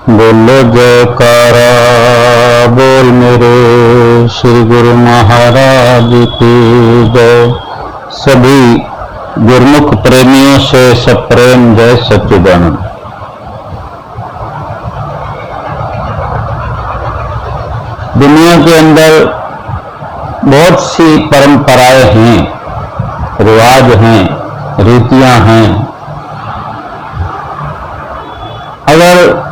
बोलो जयकारा बोल मेरे श्री गुरु महाराज की जय। सभी गुरुमुख प्रेमियों से सप्रेम जय सच्चिदानंद। दुनिया के अंदर बहुत सी परंपराएं हैं, रिवाज हैं, रीतियां हैं। अगर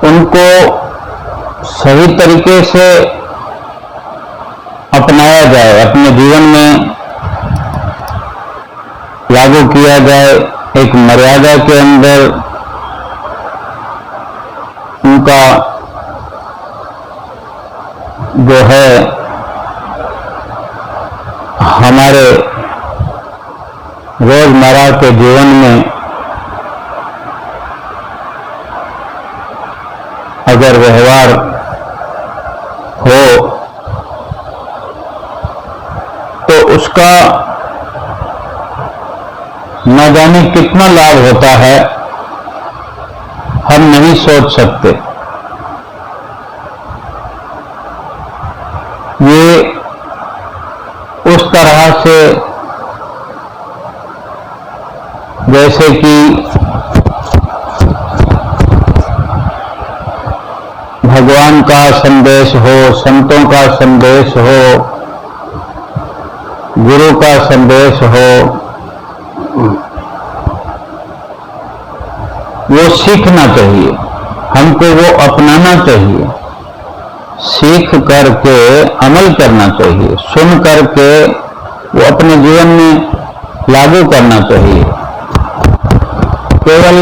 उनको सही तरीके से अपनाया जाए, अपने जीवन में लागू किया जाए, एक मर्यादा के अंदर उनका जो है हमारे रोजमर्रा के जीवन में अगर व्यवहार हो तो उसका न जाने कितना लाभ होता है, हम नहीं सोच सकते। ये उस तरह से जैसे कि भगवान का संदेश हो, संतों का संदेश हो, गुरु का संदेश हो, वो सीखना चाहिए, हमको वो अपनाना चाहिए, सीख करके अमल करना चाहिए, सुन करके वो अपने जीवन में लागू करना चाहिए। केवल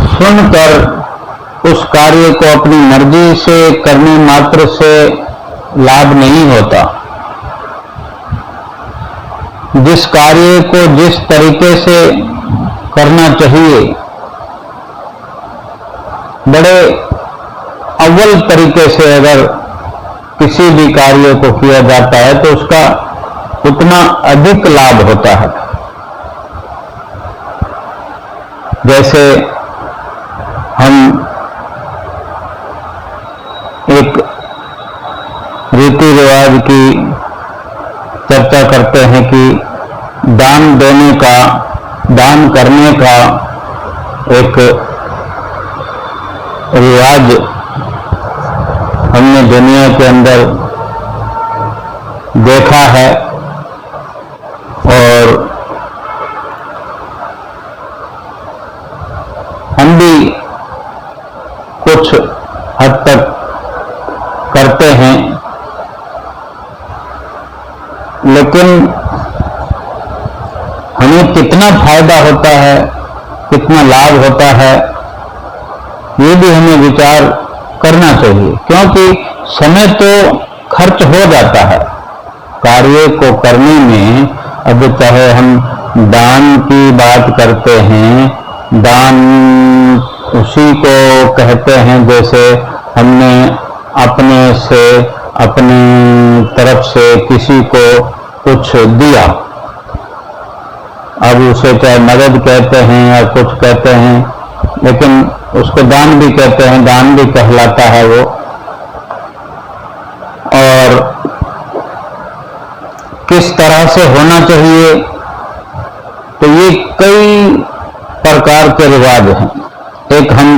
सुनकर उस कार्य को अपनी मर्जी से करने मात्र से लाभ नहीं होता। जिस कार्य को जिस तरीके से करना चाहिए, बड़े अव्वल तरीके से अगर किसी भी कार्य को किया जाता है तो उसका उतना अधिक लाभ होता है। जैसे हम एक रीति रिवाज की चर्चा करते हैं कि दान देने का, दान करने का एक रिवाज हमने दुनिया के अंदर देखा है और हम भी कुछ हद तक करते हैं, लेकिन हमें कितना फायदा होता है, कितना लाभ होता है, ये भी हमें विचार करना चाहिए। क्योंकि समय तो खर्च हो जाता है कार्य को करने में। अब चाहे हम दान की बात करते हैं, दान उसी को कहते हैं जैसे हमने अपने से, अपनी तरफ से किसी को कुछ दिया। अब उसे चाहे मदद कहते हैं या कुछ कहते हैं, लेकिन उसको दान भी कहते हैं, दान भी कहलाता है वो। और किस तरह से होना चाहिए, तो ये कई प्रकार के रिवाज हैं। एक हम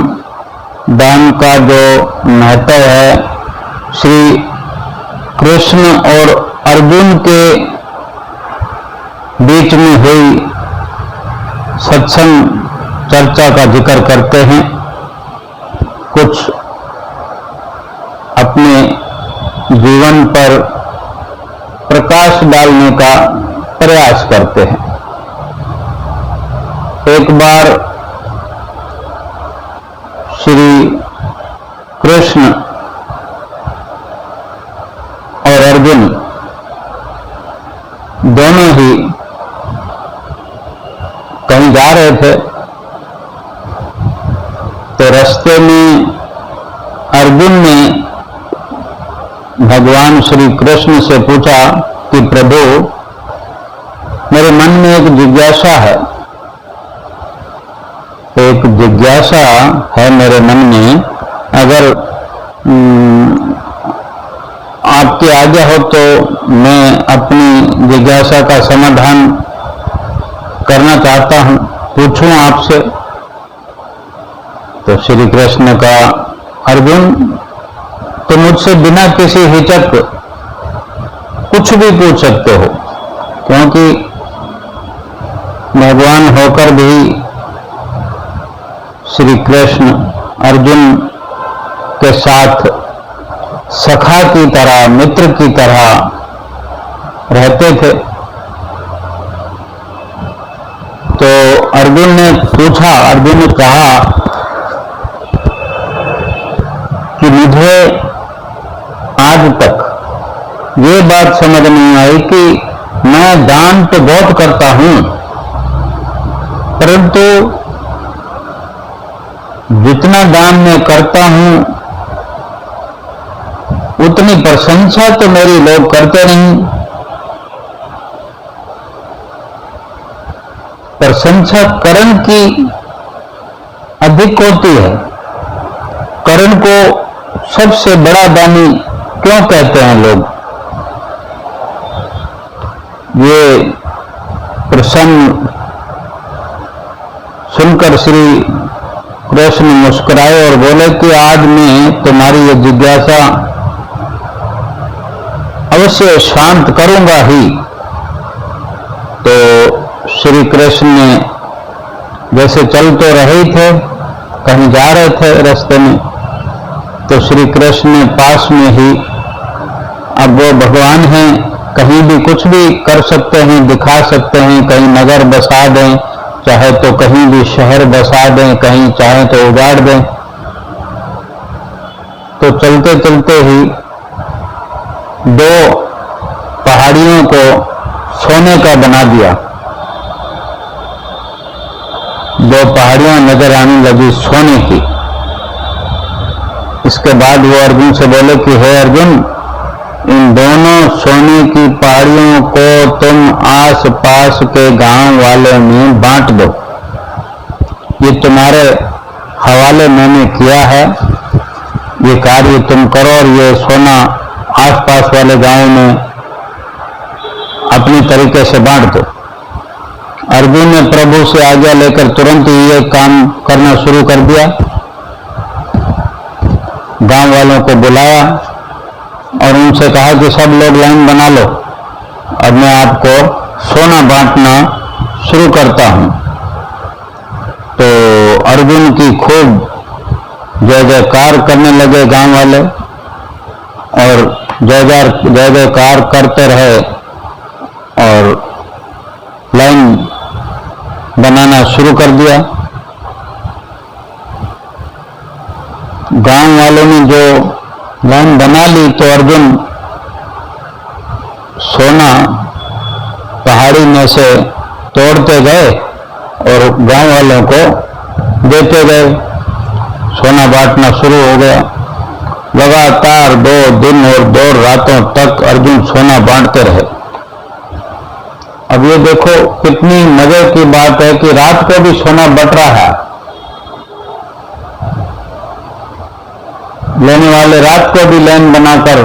दान का जो महत्व है, श्री कृष्ण और अर्जुन के बीच में हुई सत्संग चर्चा का जिक्र करते हैं, कुछ अपने जीवन पर प्रकाश डालने का प्रयास करते हैं। एक बार श्री कृष्ण और अर्जुन दोनों ही कहीं जा रहे थे, तो रास्ते में अर्जुन ने भगवान श्री कृष्ण से पूछा कि प्रभु, मेरे मन में एक जिज्ञासा है एक जिज्ञासा है मेरे मन में, अगर आपकी आज्ञा हो तो मैं अपनी जिज्ञासा का समाधान करना चाहता हूं, पूछूं आपसे। तो श्री कृष्ण का, अर्जुन तुम मुझसे बिना किसी हिचक कुछ भी पूछ सकते हो, क्योंकि भगवान होकर भी श्री कृष्ण अर्जुन के साथ सखा की तरह, मित्र की तरह रहते थे। तो अर्जुन ने पूछा, अर्जुन ने कहा कि मुझे आज तक ये बात समझ नहीं आई कि मैं दान तो बहुत करता हूं, परंतु जितना दान मैं करता हूं उतनी प्रशंसा तो मेरी लोग करते नहीं। प्रशंसा कर्ण की अधिक होती है। कर्ण को सबसे बड़ा दानी क्यों कहते हैं लोग? ये प्रसन्न सुनकर श्री कृष्ण मुस्कुराए और बोले कि आज मैं तुम्हारी ये जिज्ञासा अवश्य शांत करूंगा ही। तो श्री कृष्ण ने जैसे चल तो रहे थे, कहीं जा रहे थे रास्ते में, तो श्री कृष्ण ने पास में ही, अब वो भगवान हैं, कहीं भी कुछ भी कर सकते हैं, दिखा सकते हैं, कहीं नगर बसा दें, चाहे तो कहीं भी शहर बसा दें, कहीं चाहे तो उजाड़ दें। तो चलते चलते ही दो पहाड़ियों को सोने का बना दिया। दो पहाड़ियां नजर आने लगी सोने की। इसके बाद वो अर्जुन से बोले कि हे अर्जुन, इन दोनों सोने की पहाड़ियों को तुम आस पास के गांव वाले में बांट दो। ये तुम्हारे हवाले मैंने किया है, ये कार्य तुम करो और ये सोना आसपास वाले गांव में अपनी तरीके से बांट दो। अर्जुन ने प्रभु से आज्ञा लेकर तुरंत ही ये काम करना शुरू कर दिया। गांव वालों को बुलाया और उनसे कहा कि सब लोग लाइन बना लो, अब मैं आपको सोना बांटना शुरू करता हूं। तो अर्जुन की खूब जय जयकार करने लगे गांव वाले, और जय जयकार करते रहे और लाइन बनाना शुरू कर दिया। गांव वालों ने जो लाइन बना ली तो अर्जुन सोना पहाड़ी में से तोड़ते गए और गांव वालों को देते गए। सोना बांटना शुरू हो गया। लगातार 2 दिन और 2 रातों तक अर्जुन सोना बांटते रहे। अब ये देखो कितनी मजे की बात है कि रात को भी सोना बट रहा है। लेने वाले रात को भी लाइन बनाकर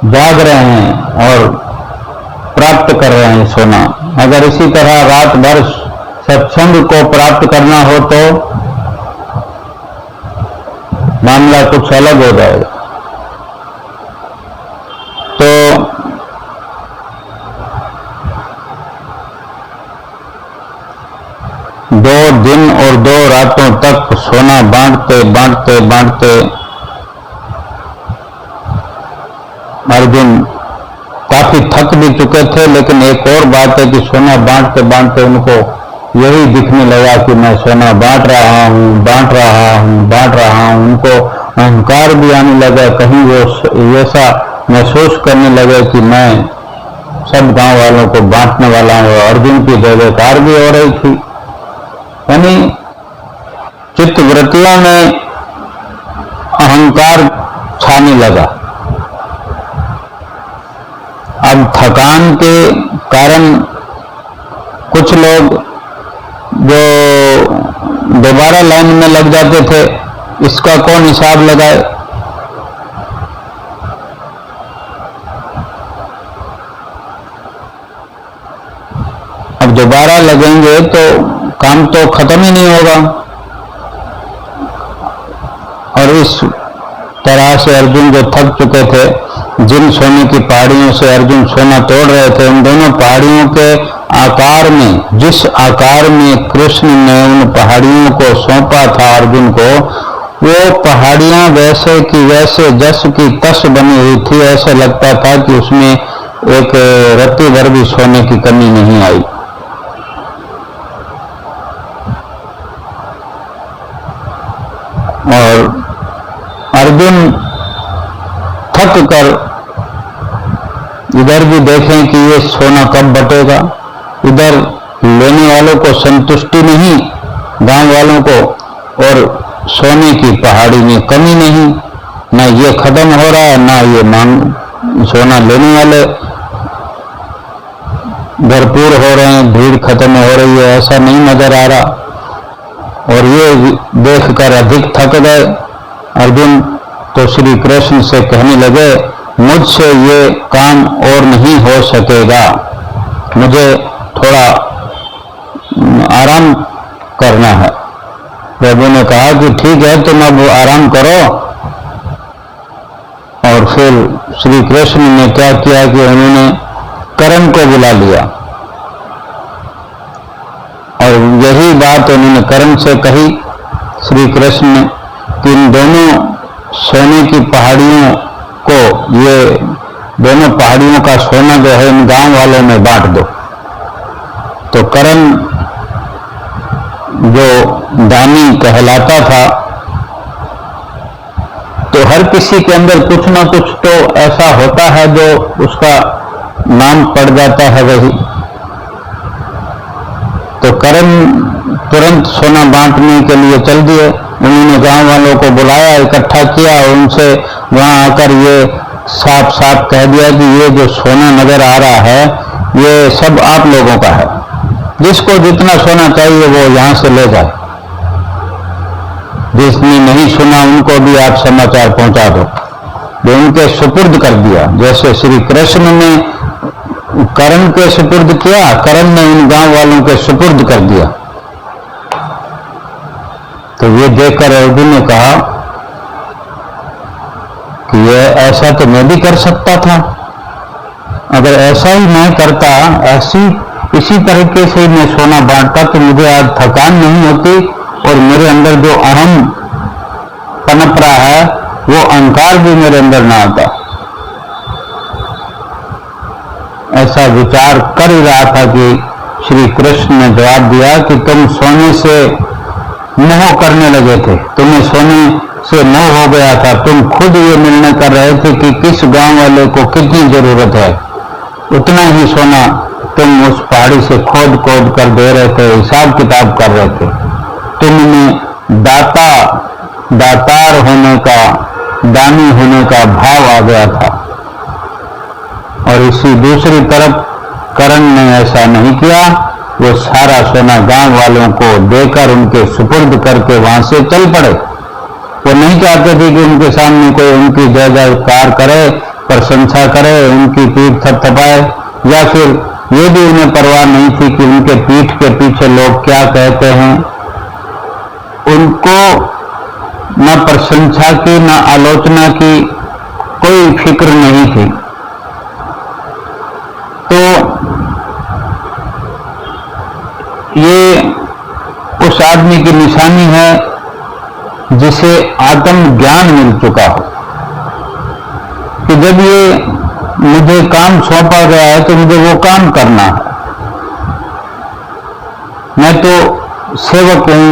जाग रहे हैं और प्राप्त कर रहे हैं सोना। अगर इसी तरह रात भर सत्संग को प्राप्त करना हो तो मामला कुछ अलग हो जाएगा। तो दो दिन और 2 रातों तक सोना बांटते बांटते बांटते अर्जुन काफी थक भी चुके थे। लेकिन एक और बात है कि सोना बांटते बांटते उनको यही दिखने लगा कि मैं सोना बांट रहा हूं, बांट रहा हूं, बांट रहा हूं। उनको अहंकार भी आने लगा, कहीं वो ऐसा महसूस करने लगे कि मैं सब गांव वालों को बांटने वाला हूं। अर्जुन की जय जयकार भी हो रही थी। यानी चित्तवृत्तियों में अहंकार छाने लगा। अब थकान के कारण कुछ लोग जो दोबारा लाइन में लग जाते थे, इसका कौन हिसाब लगाए। अब दोबारा लगेंगे तो काम तो खत्म ही नहीं होगा। और इस तरह से अर्जुन जो थक चुके थे, जिन सोने की पहाड़ियों से अर्जुन सोना तोड़ रहे थे, उन दोनों पहाड़ियों के आकार में, जिस आकार में कृष्ण ने उन पहाड़ियों को सौंपा था अर्जुन को, वो पहाड़ियां वैसे की वैसे जस की तस बनी हुई थी। ऐसा लगता था कि उसमें एक रत्ती भर भी सोने की कमी नहीं आई। और अर्जुन थक कर इधर भी देखें कि ये सोना कब बटेगा, इधर लेने वालों को संतुष्टि नहीं, गांव वालों को, और सोने की पहाड़ी में कमी नहीं, ना ये खत्म हो रहा है, ना ये मांग सोना लेने वाले भरपूर हो रहे हैं, भीड़ खत्म हो रही है, ऐसा नहीं नजर आ रहा। और ये देखकर अधिक थक गए अर्जुन, तो श्री कृष्ण से कहने लगे, मुझसे ये काम और नहीं हो सकेगा, मुझे थोड़ा आराम करना है। प्रभु ने कहा कि ठीक है, तुम अब आराम करो। और फिर श्री कृष्ण ने क्या किया कि उन्होंने कर्ण को बुला लिया, और यही बात उन्होंने कर्ण से कही श्री कृष्ण ने कि इन दोनों सोने की पहाड़ियों को, ये दोनों पहाड़ियों का सोना जो है इन गांव वालों में बांट दो। तो कर्ण जो दानी कहलाता था, तो हर किसी के अंदर कुछ ना कुछ तो ऐसा होता है जो उसका नाम पड़ जाता है वही। तो कर्ण तुरंत सोना बांटने के लिए चल दिए। उन्होंने गांव वालों को बुलाया, इकट्ठा किया, और उनसे वहां आकर ये साफ साफ कह दिया कि ये जो सोना नजर आ रहा है ये सब आप लोगों का है, जिसको जितना सोना चाहिए वो यहां से ले जाए। जिसने नहीं सुना उनको भी आप समाचार पहुंचा दो। जो उनके सुपुर्द कर दिया, जैसे श्री कृष्ण ने कर्ण के सुपुर्द किया, कर्ण ने उन गांव वालों के सुपुर्द कर दिया। तो ये देखकर अर्जुन ने कहा कि ये ऐसा तो मैं भी कर सकता था, अगर ऐसा ही मैं करता, इसी तरीके से मैं सोना बांटता, तो मुझे आज थकान नहीं होती और मेरे अंदर जो अहम पनप रहा है वो अहंकार भी मेरे अंदर ना आता। ऐसा विचार कर ही रहा था कि श्री कृष्ण ने जवाब दिया कि तुम सोने से मोह करने लगे थे, तुम्हें सोने से मोह हो गया था। तुम खुद ये निर्णय कर रहे थे कि किस गांव वाले को कितनी जरूरत है, उतना ही सोना तुम उस पहाड़ी से खोद खोद कर दे रहे थे, हिसाब किताब कर रहे थे। तुमने दातार होने का, दानी होने का भाव आ गया था। और इसी दूसरी तरफ कर्ण ने ऐसा नहीं किया, वो सारा सोना गांव वालों को देकर उनके सुपुर्द करके वहां से चल पड़े। वो नहीं चाहते थे कि उनके सामने कोई उनकी जय जयकार करे, प्रशंसा करे, उनकी पीठ थपथपाए, या फिर ये भी उन्हें परवाह नहीं थी कि उनके पीठ के पीछे लोग क्या कहते हैं। उनको न प्रशंसा की न आलोचना की कोई फिक्र नहीं थी। तो ये उस आदमी की निशानी है जिसे आत्म ज्ञान मिल चुका हो कि जब ये मुझे काम सौंपा गया है तो मुझे वो काम करना है। मैं तो सेवक हूं,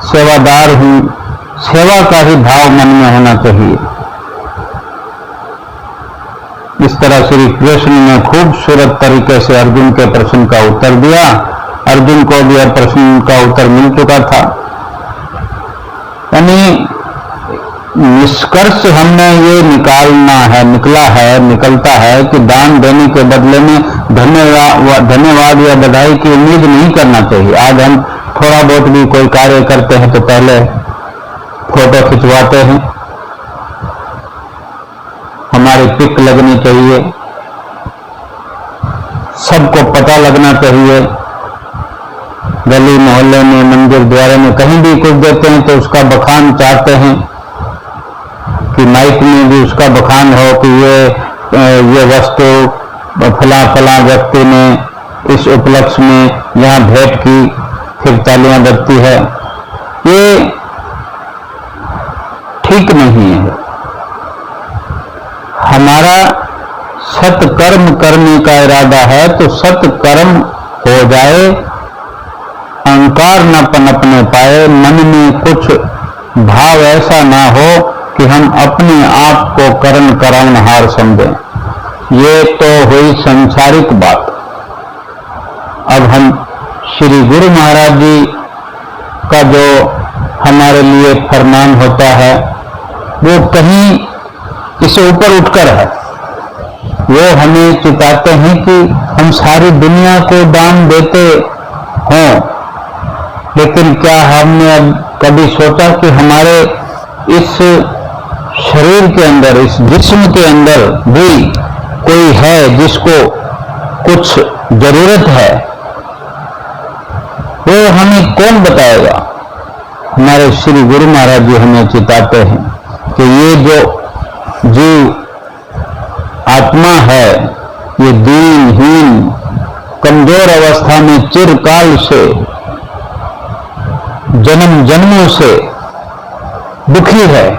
सेवादार हूं, सेवा का ही भाव मन में होना चाहिए। इस तरह श्री कृष्ण ने खूबसूरत तरीके से अर्जुन के प्रश्न का उत्तर दिया। अर्जुन को भी यह प्रश्न का उत्तर मिल चुका था। यानी निष्कर्ष हमने ये निकलता है कि दान देने के बदले में धन्यवाद या बधाई की उम्मीद नहीं करना चाहिए। आज हम थोड़ा बहुत भी कोई कार्य करते हैं तो पहले फोटो खिंचवाते हैं, हमारी पिक लगनी चाहिए, सबको पता लगना चाहिए। गली मोहल्ले में, मंदिर द्वारे में कहीं भी कुछ देते हैं तो उसका बखान चाहते हैं कि माइक में भी उसका बखान हो कि ये वस्तु फला फला व्यक्ति ने इस उपलक्ष्य में यहाँ भेंट की, फिर तालियां बजती है। ये ठीक नहीं है। हमारा सत्कर्म करने का इरादा है तो सत्कर्म हो जाए, अहंकार न पनपने पाए, मन में कुछ भाव ऐसा ना हो कि हम अपने आप को करण कराउनहार समझें। ये तो हुई संसारिक बात। अब हम श्री गुरु महाराज जी का जो हमारे लिए फरमान होता है वो कहीं इससे ऊपर उठकर है। वो हमें चिताते हैं कि हम सारी दुनिया को दान देते हों, लेकिन क्या हमने अब कभी सोचा कि हमारे इस शरीर के अंदर, इस जिस्म के अंदर भी कोई है जिसको कुछ जरूरत है? वो हमें कौन बताएगा? हमारे श्री गुरु महाराज जी हमें चिताते हैं कि ये जो जीव आत्मा है, ये दीनहीन कमजोर अवस्था में चिरकाल से, जन्म जन्मों से दुखी है,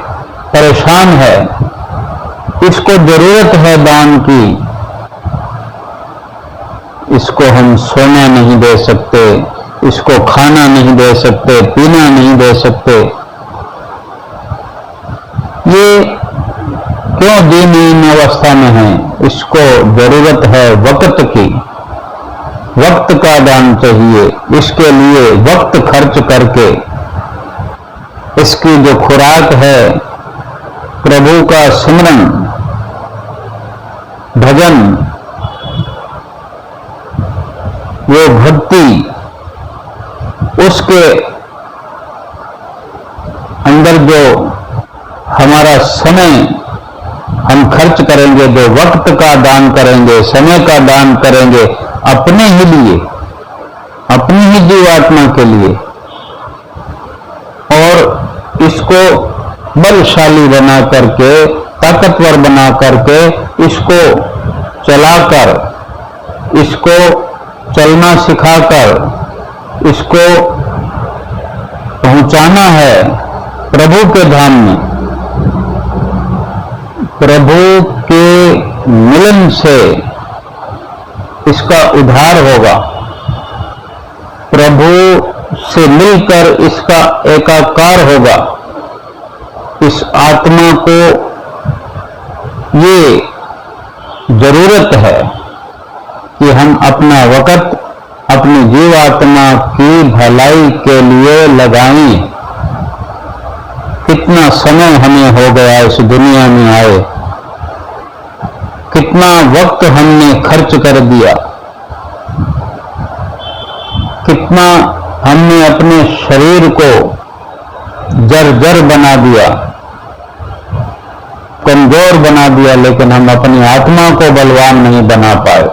परेशान है, इसको जरूरत है दान की। इसको हम सोना नहीं दे सकते, इसको खाना नहीं दे सकते, पीना नहीं दे सकते। ये क्यों दीनहीन अवस्था में है? इसको जरूरत है वक्त की, वक्त का दान चाहिए। इसके लिए वक्त खर्च करके इसकी जो खुराक है प्रभु का सिमरन, भजन, वो भक्ति, उसके अंदर जो हमारा समय हम खर्च करेंगे, जो वक्त का दान करेंगे, समय का दान करेंगे अपने ही लिए, अपनी ही जीवात्मा के लिए, और इसको बलशाली बना करके, ताकतवर बना करके, इसको चलाकर, इसको चलना सिखाकर, इसको पहुंचाना है प्रभु के धाम में। प्रभु के मिलन से इसका उद्धार होगा, प्रभु से मिलकर इसका एकाकार होगा। इस आत्मा को ये जरूरत है कि हम अपना वक़्त अपनी जीवात्मा की भलाई के लिए लगाएं। कितना समय हमें हो गया इस दुनिया में आए, कितना वक्त हमने खर्च कर दिया, कितना हमने अपने शरीर को जर्जर बना दिया, कमजोर बना दिया, लेकिन हम अपनी आत्मा को बलवान नहीं बना पाए।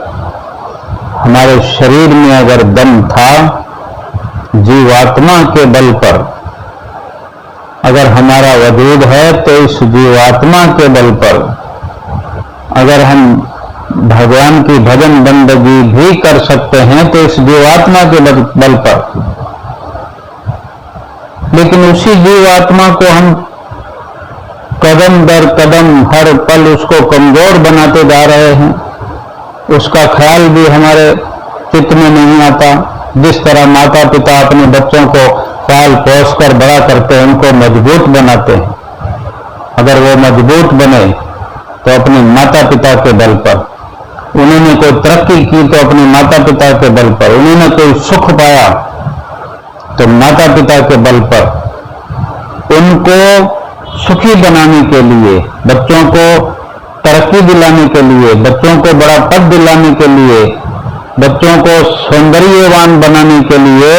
हमारे शरीर में अगर दम था, जीवात्मा के बल पर अगर हमारा वजूद है, तो इस जीवात्मा के बल पर अगर हम भगवान की भजन बंदगी भी कर सकते हैं तो इस जीवात्मा के बल पर। लेकिन उसी जीवात्मा को हम कदम दर कदम हर पल उसको कमजोर बनाते जा रहे हैं। उसका ख्याल भी हमारे चित्त में नहीं आता। जिस तरह माता पिता अपने बच्चों को पाल पोस कर बड़ा करते हैं, उनको मजबूत बनाते हैं। अगर वो मजबूत बने तो अपने माता पिता के बल पर, उन्होंने कोई तरक्की की तो अपने माता पिता के बल पर, उन्होंने कोई सुख पाया तो माता पिता के बल पर। उनको सुखी बनाने के लिए, बच्चों को तरक्की दिलाने के लिए, बच्चों को बड़ा पद दिलाने के लिए, बच्चों को सौंदर्यवान बनाने के लिए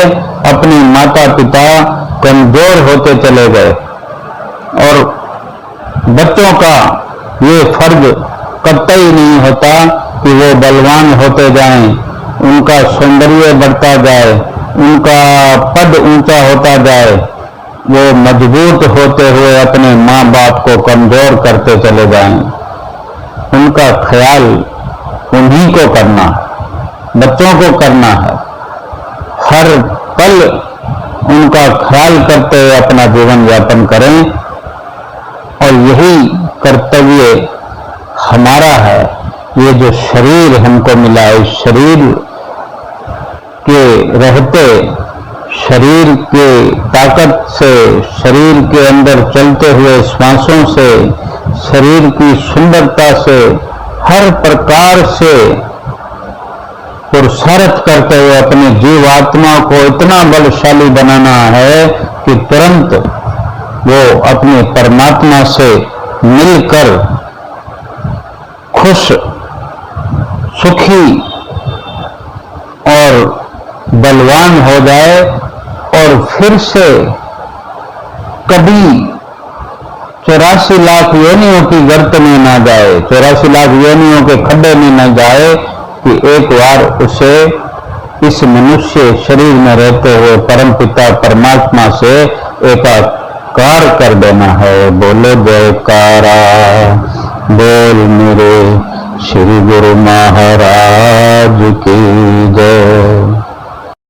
अपने माता पिता कमजोर होते चले गए और बच्चों का ये फर्ज कतई नहीं होता कि वो बलवान होते जाएं, उनका सौंदर्य बढ़ता जाए, उनका पद ऊंचा होता जाए, वो मजबूत होते हुए अपने माँ बाप को कमजोर करते चले जाएं। उनका ख्याल उन्हीं को करना है, बच्चों को करना है। हर पल उनका ख्याल करते हुए अपना जीवन यापन करें और यही कर्तव्य हमारा है। ये जो शरीर हमको मिला है, इस शरीर के रहते, शरीर के ताकत से, शरीर के अंदर चलते हुए श्वासों से, शरीर की सुंदरता से, हर प्रकार से पुरुषार्थ करते हुए अपने जीवात्मा को इतना बलशाली बनाना है कि तुरंत वो अपने परमात्मा से मिलकर खुश, सुखी और बलवान हो जाए और फिर से कभी 84 लाख योनियों की गर्त में ना जाए, 84 लाख योनियों के खड्डे में न जाए कि एक बार उसे इस मनुष्य शरीर में रहते हुए परमपिता परमात्मा से एकाकार कर देना है। बोलो जयकारा, बोल मेरे श्री गुरु महाराज की जय।